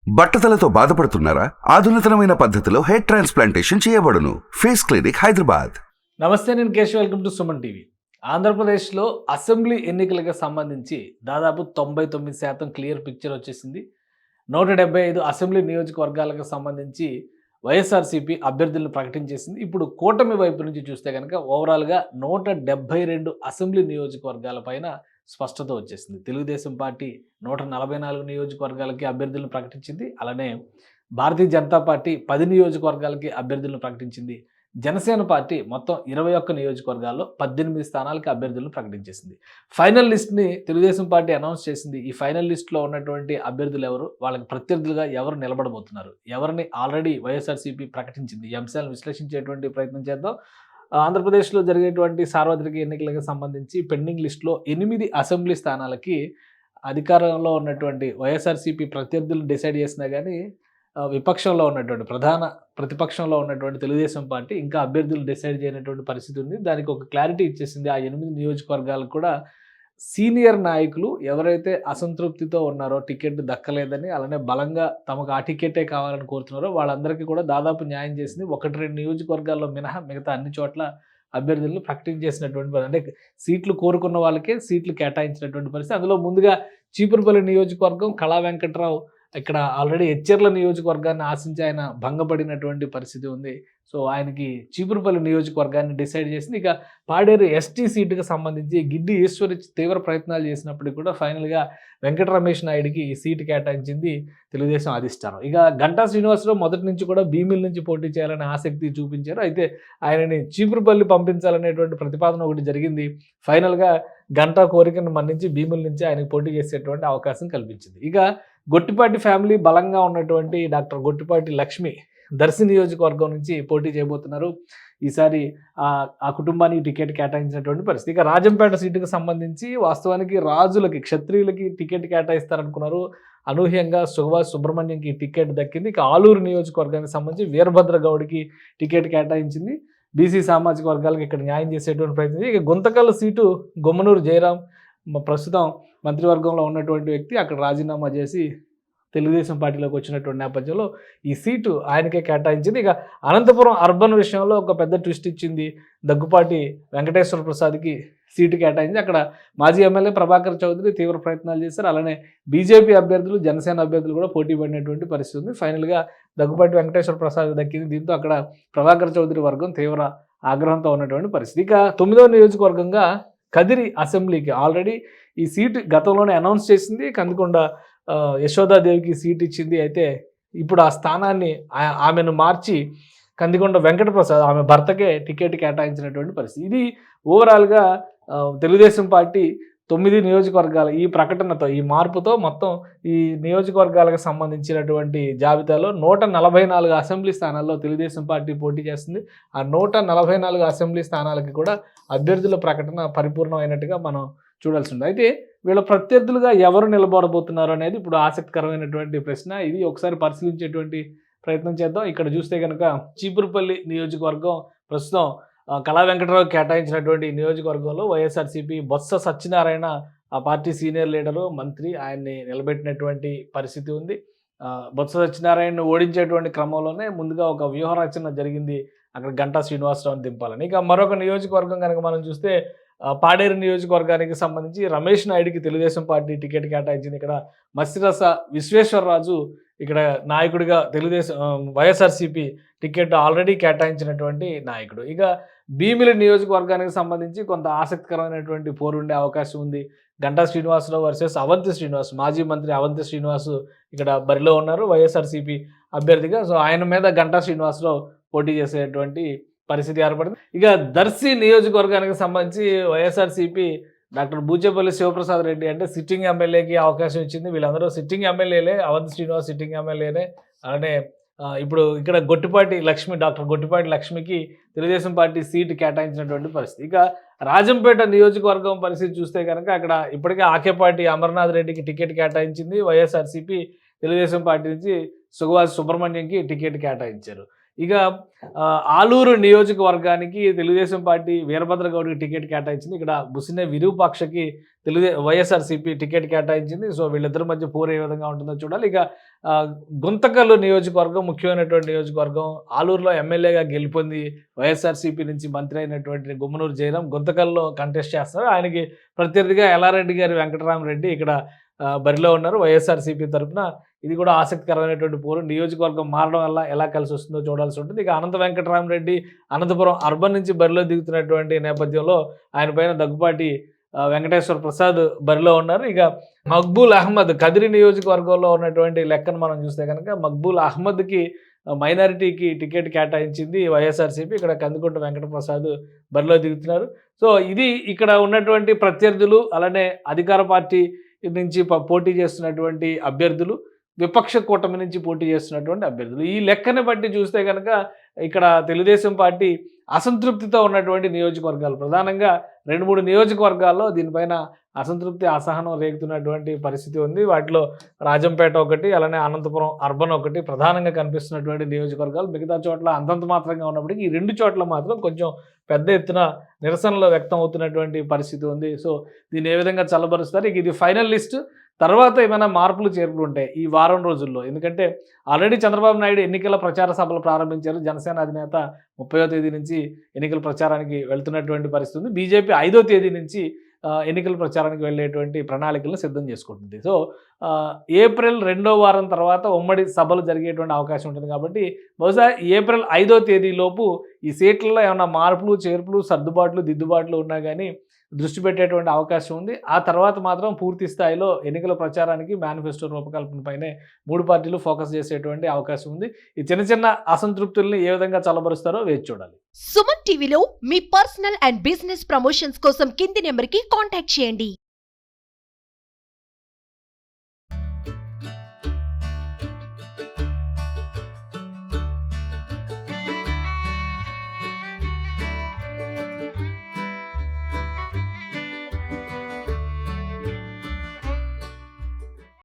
బట్టతలతో బాధపడుతున్నారా? ఆధునితనమైన పద్ధతిలో hair transplantation చేయబడును. Face clinic, Hyderabad. నమస్తే, నేను Keshav. Welcome to Suman TV. ఆంధ్రప్రదేశ్లో అసెంబ్లీ ఎన్నికలకు సంబంధించి దాదాపు 99% క్లియర్ పిక్చర్ వచ్చేసింది. 175 అసెంబ్లీ నియోజకవర్గాలకు సంబంధించి వైఎస్ఆర్సీపీ అభ్యర్థులను ప్రకటించేసింది. ఇప్పుడు కూటమి వైపు నుంచి చూస్తే కనుక ఓవరాల్గా 172 అసెంబ్లీ నియోజకవర్గాల పైన స్పష్టత వచ్చేసింది. తెలుగుదేశం పార్టీ 144 నియోజకవర్గాలకి అభ్యర్థులను ప్రకటించింది. అలానే భారతీయ జనతా పార్టీ 10 నియోజకవర్గాలకి అభ్యర్థులను ప్రకటించింది. జనసేన పార్టీ మొత్తం 21 నియోజకవర్గాల్లో 18 స్థానాలకి అభ్యర్థులను ప్రకటించేసింది. ఫైనల్ లిస్ట్ని తెలుగుదేశం పార్టీ అనౌన్స్ చేసింది. ఈ ఫైనల్ లిస్ట్లో ఉన్నటువంటి అభ్యర్థులు ఎవరు, వాళ్ళకి ప్రత్యర్థులుగా ఎవరు నిలబడబోతున్నారు, ఎవరిని ఆల్రెడీ వైఎస్ఆర్సీపీ ప్రకటించింది, ఈ అంశాలను విశ్లేషించేటువంటి ప్రయత్నం చేద్దాం. ఆంధ్రప్రదేశ్లో జరిగేటువంటి సార్వత్రిక ఎన్నికలకు సంబంధించి పెండింగ్ లిస్టులో 8 అసెంబ్లీ స్థానాలకి అధికారంలో ఉన్నటువంటి వైఎస్ఆర్సీపీ ప్రత్యర్థులు డిసైడ్ చేసినా కానీ విపక్షంలో ఉన్నటువంటి ప్రతిపక్షంలో ఉన్నటువంటి తెలుగుదేశం పార్టీ ఇంకా అభ్యర్థులు డిసైడ్ చేయనటువంటి పరిస్థితి ఉంది. దానికి ఒక క్లారిటీ ఇచ్చేసింది. ఆ 8 నియోజకవర్గాలకు కూడా సీనియర్ నాయకులు ఎవరైతే అసంతృప్తితో ఉన్నారో, టికెట్ దక్కలేదని, అలానే బలంగా తమకు ఆ టికెటే కావాలని కోరుతున్నారో వాళ్ళందరికీ కూడా దాదాపు న్యాయం చేసింది. 1-2 నియోజకవర్గాల్లో మినహా మిగతా అన్ని చోట్ల అభ్యర్థులను ప్రకటించేసినటువంటి అంటే సీట్లు కోరుకున్న వాళ్ళకే సీట్లు కేటాయించినటువంటి పరిస్థితి. అందులో ముందుగా చీపురుపల్లి నియోజకవర్గం కళా వెంకట్రావు ఇక్కడ ఆల్రెడీ ఎచ్చెర్ల నియోజకవర్గాన్ని ఆశించి ఆయన భంగపడినటువంటి పరిస్థితి ఉంది. సో ఆయనకి చీపురుపల్లి నియోజకవర్గాన్ని డిసైడ్ చేసింది. ఇక పాడేరు ఎస్టీ సీటుకు సంబంధించి గిడ్డి ఈశ్వరి తీవ్ర ప్రయత్నాలు చేసినప్పటికీ కూడా ఫైనల్గా వెంకట రమేష్ నాయుడికి ఈ సీటు కేటాయించింది తెలుగుదేశం అధిష్టానం. ఇక గంటా శ్రీనివాసరావు మొదటి నుంచి కూడా భీమిలి నుంచి పోటీ చేయాలని ఆసక్తి చూపించారు. అయితే ఆయనని చీపురుపల్లి పంపించాలనేటువంటి ప్రతిపాదన ఒకటి జరిగింది. ఫైనల్గా గంటా కోరికను మన్నించి భీమిలి నుంచి ఆయనకు పోటీ చేసేటువంటి అవకాశం కల్పించింది. ఇక గొట్టిపాటి ఫ్యామిలీ బలంగా ఉన్నటువంటి డాక్టర్ గొట్టిపాటి లక్ష్మి దర్శి నియోజకవర్గం నుంచి పోటీ చేయబోతున్నారు. ఈసారి ఆ కుటుంబానికి టికెట్ కేటాయించినటువంటి పరిస్థితి. ఇక రాజంపేట సీటుకు సంబంధించి వాస్తవానికి రాజులకి, క్షత్రియులకి టికెట్ కేటాయిస్తారనుకున్నారు. అనూహ్యంగా సుబ్రహ్మణ్యంకి టికెట్ దక్కింది. ఇక ఆలూరు నియోజకవర్గానికి సంబంధించి వీరభద్ర గౌడ్కి టికెట్ కేటాయించింది. బీసీ సామాజిక వర్గాలకు ఇక్కడ న్యాయం చేసేటువంటి ప్రయత్నం. ఇక గుంతకల్ సీటు గుమ్మనూరు జయరాం ప్రస్తుతం మంత్రివర్గంలో ఉన్నటువంటి వ్యక్తి అక్కడ రాజీనామా చేసి తెలుగుదేశం పార్టీలోకి వచ్చినటువంటి నేపథ్యంలో ఈ సీటు ఆయనకే కేటాయించింది. ఇక అనంతపురం అర్బన్ విషయంలో ఒక పెద్ద ట్విస్ట్ ఇచ్చింది. దగ్గుపాటి వెంకటేశ్వర ప్రసాద్కి సీటు కేటాయించి అక్కడ మాజీ ఎమ్మెల్యే ప్రభాకర్ చౌదరి తీవ్ర ప్రయత్నాలు చేశారు. అలానే బీజేపీ అభ్యర్థులు, జనసేన అభ్యర్థులు కూడా పోటీ పడినటువంటి పరిస్థితి ఉంది. ఫైనల్గా దగ్గుపాటి వెంకటేశ్వర ప్రసాద్ దక్కింది. దీంతో అక్కడ ప్రభాకర్ చౌదరి వర్గం తీవ్ర ఆగ్రహంతో ఉన్నటువంటి పరిస్థితి. ఇక 9వ నియోజకవర్గంగా కదిరి అసెంబ్లీకి ఆల్రెడీ ఈ సీటు గతంలోనే అనౌన్స్ చేసింది. కందికొండ యశోదాదేవికి సీట్ ఇచ్చింది. అయితే ఇప్పుడు ఆ స్థానాన్ని ఆమెను మార్చి కందికొండ వెంకటప్రసాద్ ఆమె భర్తకే టికెట్ కేటాయించినటువంటి పరిస్థితి. ఇది ఓవరాల్గా తెలుగుదేశం పార్టీ 9 నియోజకవర్గాల ఈ ప్రకటనతో, ఈ మార్పుతో మొత్తం ఈ నియోజకవర్గాలకు సంబంధించినటువంటి జాబితాలో 144 అసెంబ్లీ స్థానాల్లో తెలుగుదేశం పార్టీ పోటీ చేస్తుంది. ఆ 144 అసెంబ్లీ స్థానాలకి కూడా అభ్యర్థుల ప్రకటన పరిపూర్ణమైనట్టుగా మనం చూడాల్సి ఉంది. అయితే వీళ్ళ ప్రత్యర్థులుగా ఎవరు నిలబడబోతున్నారు అనేది ఇప్పుడు ఆసక్తికరమైనటువంటి ప్రశ్న. ఇది ఒకసారి పరిశీలించేటువంటి ప్రయత్నం చేద్దాం. ఇక్కడ చూస్తే కనుక చీపురుపల్లి నియోజకవర్గం ప్రస్తుతం కళా వెంకటరావు కేటాయించినటువంటి నియోజకవర్గంలో వైఎస్ఆర్సీపీ బొత్స సత్యనారాయణ ఆ పార్టీ సీనియర్ లీడరు, మంత్రి, ఆయన్ని నిలబెట్టినటువంటి పరిస్థితి ఉంది. బొత్స సత్యనారాయణను ఓడించేటువంటి క్రమంలోనే ముందుగా ఒక వ్యూహరచన జరిగింది అక్కడ గంటా శ్రీనివాసరావుని దింపాలని. ఇక మరొక నియోజకవర్గం కనుక మనం చూస్తే పాడేరు నియోజకవర్గానికి సంబంధించి రమేష్ నాయుడికి తెలుగుదేశం పార్టీ టికెట్ కేటాయించింది. ఇక్కడ మత్స్యరస విశ్వేశ్వరరాజు ఇక్కడ నాయకుడిగా వైఎస్ఆర్సీపీ టికెట్ ఆల్రెడీ కేటాయించినటువంటి నాయకుడు. ఇక భీమిలి నియోజకవర్గానికి సంబంధించి కొంత ఆసక్తికరమైనటువంటి పోరు ఉండే అవకాశం ఉంది. గంటా శ్రీనివాసరావు వర్సెస్ అవంతి శ్రీనివాస్, మాజీ మంత్రి అవంతి శ్రీనివాస్ ఇక్కడ బరిలో ఉన్నారు వైఎస్ఆర్సీపీ అభ్యర్థిగా. సో ఆయన మీద గంటా శ్రీనివాసరావు పోటీ చేసేటువంటి పరిస్థితి ఏర్పడింది. ఇక దర్శి నియోజకవర్గానికి సంబంధించి వైఎస్ఆర్సీపీ డాక్టర్ బూచేపల్లి శివప్రసాద్ రెడ్డి అంటే సిట్టింగ్ ఎమ్మెల్యేకి అవకాశం ఇచ్చింది. వీళ్ళందరూ సిట్టింగ్ ఎమ్మెల్యేలే. అవంతి శ్రీనివాస్ సిట్టింగ్ ఎమ్మెల్యేనే. అలానే ఇప్పుడు ఇక్కడ డాక్టర్ గొట్టిపాటి లక్ష్మికి తెలుగుదేశం పార్టీ సీటు కేటాయించినటువంటి పరిస్థితి. ఇక రాజంపేట నియోజకవర్గం పరిస్థితి చూస్తే కనుక అక్కడ ఇప్పటికే ఆకేపాటి అమర్నాథ్ రెడ్డికి టికెట్ కేటాయించింది వైఎస్ఆర్సీపీ. తెలుగుదేశం పార్టీ నుంచి సుగవాసి సుబ్రహ్మణ్యంకి టికెట్ కేటాయించారు. ఇక ఆలూరు నియోజకవర్గానికి తెలుగుదేశం పార్టీ వీరభద్ర గౌడ్కి టికెట్ కేటాయించింది. ఇక్కడ బుసినే విరూపాక్షకి వైఎస్ఆర్సీపీ టికెట్ కేటాయించింది. సో వీళ్ళిద్దరి మధ్య పోరు ఏ విధంగా ఉంటుందో చూడాలి. ఇక గుంతకల్లు నియోజకవర్గం ముఖ్యమైనటువంటి నియోజకవర్గం. ఆలూరులో ఎమ్మెల్యేగా గెలుపొంది వైఎస్ఆర్సీపీ నుంచి మంత్రి అయినటువంటి గుమ్మనూరు జయరాం గుంతకల్లో కంటెస్ట్ చేస్తున్నారు. ఆయనకి ప్రత్యర్థిగా ఎల్లారెడ్డి గారి వెంకటరామరెడ్డి ఇక్కడ బరిలో ఉన్నారు వైఎస్ఆర్సీపీ తరఫున. ఇది కూడా ఆసక్తికరమైనటువంటి పోరు. నియోజకవర్గం మారడం వల్ల ఎలా కలిసి వస్తుందో చూడాల్సి ఉంటుంది. ఇక అనంత వెంకటరామరెడ్డి అనంతపురం అర్బన్ నుంచి బరిలో దిగుతున్నటువంటి నేపథ్యంలో ఆయన పైన దగ్గుపాటి వెంకటేశ్వర ప్రసాద్ బరిలో ఉన్నారు. ఇక మక్బూల్ అహ్మద్ కదిరి నియోజకవర్గంలో ఉన్నటువంటి లెక్కను మనం చూస్తే కనుక మక్బూల్ అహ్మద్కి మైనారిటీకి టికెట్ కేటాయించింది వైఎస్ఆర్సీపీ. ఇక్కడ కందుకుంట వెంకటప్రసాద్ బరిలో దిగుతున్నారు. సో ఇది ఇక్కడ ఉన్నటువంటి ప్రత్యర్థులు, అలానే అధికార పార్టీ నుంచి పోటీ చేస్తున్నటువంటి అభ్యర్థులు, విపక్ష కూటమి నుంచి పోటీ చేస్తున్నటువంటి అభ్యర్థులు. ఈ లెక్కని బట్టి చూస్తే కనుక ఇక్కడ తెలుగుదేశం పార్టీ అసంతృప్తితో ఉన్నటువంటి నియోజకవర్గాలు ప్రధానంగా 2-3 నియోజకవర్గాల్లో దీనిపైన అసంతృప్తి, అసహనం రేగుతున్నటువంటి పరిస్థితి ఉంది. వాటిలో రాజంపేట ఒకటి, అలానే అనంతపురం అర్బన్ ఒకటి ప్రధానంగా కనిపిస్తున్నటువంటి నియోజకవర్గాలు. మిగతా చోట్ల అంతంత మాత్రంగా ఉన్నప్పటికీ ఈ 2 చోట్ల మాత్రం కొంచెం పెద్ద ఎత్తున నిరసనలు వ్యక్తం అవుతున్నటువంటి పరిస్థితి ఉంది. సో దీన్ని ఏ విధంగా చల్లబరుస్తారు? ఇది ఫైనల్ లిస్ట్. తర్వాత ఏమైనా మార్పులు చేర్పులు ఉంటాయి ఈ వారం రోజుల్లో. ఎందుకంటే ఆల్రెడీ చంద్రబాబు నాయుడు ఎన్నికల ప్రచార సభలు ప్రారంభించారు. జనసేన అధినేత 30వ తేదీ నుంచి ఎన్నికల ప్రచారానికి వెళ్తున్నటువంటి పరిస్థితి ఉంది. బీజేపీ 5వ తేదీ నుంచి ఎన్నికల ప్రచారానికి వెళ్ళేటువంటి ప్రణాళికలను సిద్ధం చేసుకుంటుంది. సో ఏప్రిల్ 2వ వారం తర్వాత ఉమ్మడి సభలు జరిగేటువంటి అవకాశం ఉంటుంది. కాబట్టి బహుశా ఏప్రిల్ 5వ తేదీలోపు ఈ సీట్లలో ఏమైనా మార్పులు, చేర్పులు, సర్దుబాట్లు, దిద్దుబాట్లు ఉన్నా కానీ దృష్టి పెట్టేటువంటి అవకాశం ఉంది. ఆ తర్వాత మాత్రం పూర్తి స్థాయిలో ఎన్నికల ప్రచారానికి మేనిఫెస్టో రూపకల్పనపైనే 3 పార్టీలు ఫోకస్ చేసేటువంటి అవకాశం ఉంది. ఈ చిన్న చిన్న అసంతృప్తుల్ని ఏ విధంగా చల్లబరుస్తారో వేచి చూడాలి. సుమన్ టీవీలో మీ పర్సనల్ అండ్ బిజినెస్ ప్రమోషన్స్ కోసం కింది నెంబర్కి కాంటాక్ట్ చేయండి.